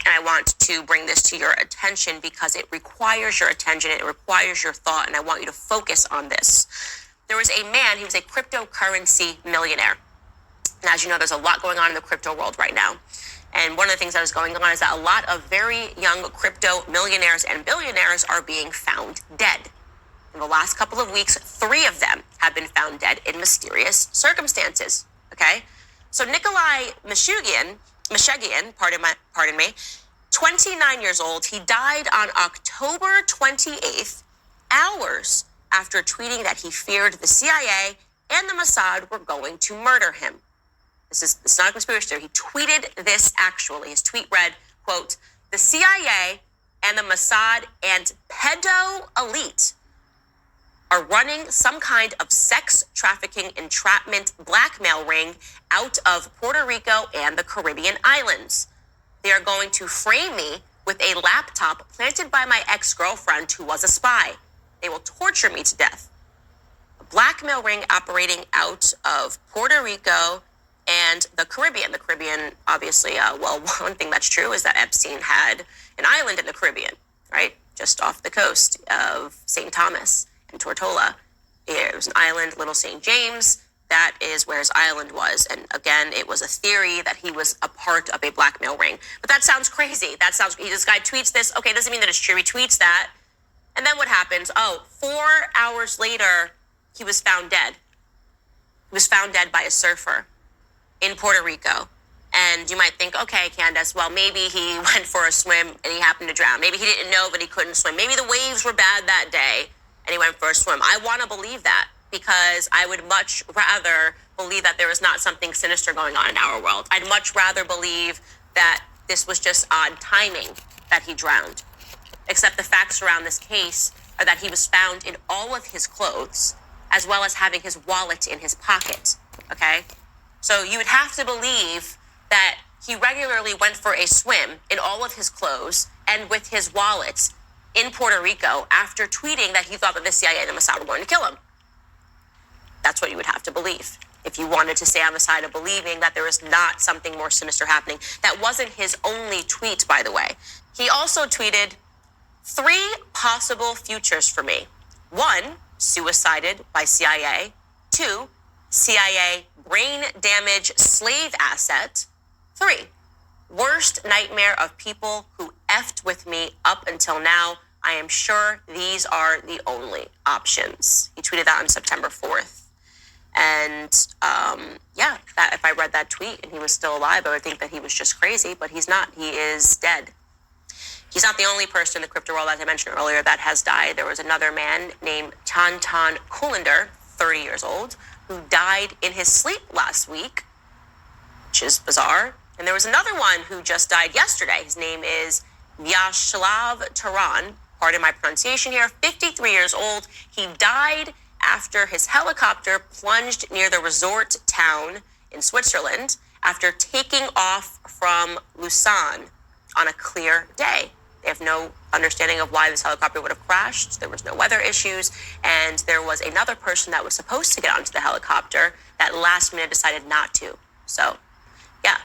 And I want to bring this to your attention because it requires your attention, it requires your thought, and I want you to focus on this. There was a man, he was a cryptocurrency millionaire. And as you know, there's a lot going on in the crypto world right now. And one of the things that is going on is that a lot of very young crypto millionaires and billionaires are being found dead. In the last couple of weeks, 3 of them have been found dead in mysterious circumstances. Okay? So Nikolai Meshugian, pardon me, 29 years old, he died on October 28th, hours after tweeting that he feared the CIA and the Mossad were going to murder him. It's not a conspiracy theory. He tweeted this actually. His tweet read, quote, "The CIA and the Mossad and pedo elite are running some kind of sex trafficking entrapment blackmail ring out of Puerto Rico and the Caribbean islands. They are going to frame me with a laptop planted by my ex-girlfriend who was a spy. They will torture me to death." A blackmail ring operating out of Puerto Rico and the Caribbean. The Caribbean, obviously, one thing that's true is that Epstein had an island in the Caribbean, right? Just off the coast of St. Thomas and Tortola. It was an island, Little St. James. That is where his island was. And again, it was a theory that he was a part of a blackmail ring. But that sounds crazy. This guy tweets this. Okay, doesn't mean that it's true. He tweets that. And then what happens? 4 hours later, he was found dead. He was found dead by a surfer in Puerto Rico. And you might think, okay, Candace, well, maybe he went for a swim and he happened to drown. Maybe he didn't know, but he couldn't swim. Maybe the waves were bad that day and he went for a swim. I want to believe that because I would much rather believe that there is not something sinister going on in our world. I'd much rather believe that this was just odd timing that he drowned. Except the facts around this case are that he was found in all of his clothes as well as having his wallet in his pocket, okay? So you would have to believe that he regularly went for a swim in all of his clothes and with his wallet in Puerto Rico after tweeting that he thought that the CIA and the Mossad were going to kill him. That's what you would have to believe if you wanted to stay on the side of believing that there is not something more sinister happening. That wasn't his only tweet, by the way. He also tweeted 3 possible futures for me. 1, suicided by CIA. 2, CIA brain damage slave asset. 3, worst nightmare of people who effed with me up until now. I am sure these are the only options. He tweeted that on September 4th. And that if I read that tweet and he was still alive, I would think that he was just crazy, but he's not. He is dead. He's not the only person in the crypto world, as I mentioned earlier, that has died. There was another man named Tantan Kullander, 30 years old, who died in his sleep last week, which is bizarre. And there was another one who just died yesterday. His name is Vyacheslav Taran, pardon my pronunciation here, 53 years old. He died after his helicopter plunged near the resort town in Switzerland after taking off from Lausanne on a clear day. They have no understanding of why this helicopter would have crashed. There was no weather issues. And there was another person that was supposed to get onto the helicopter that last minute decided not to. So, yeah.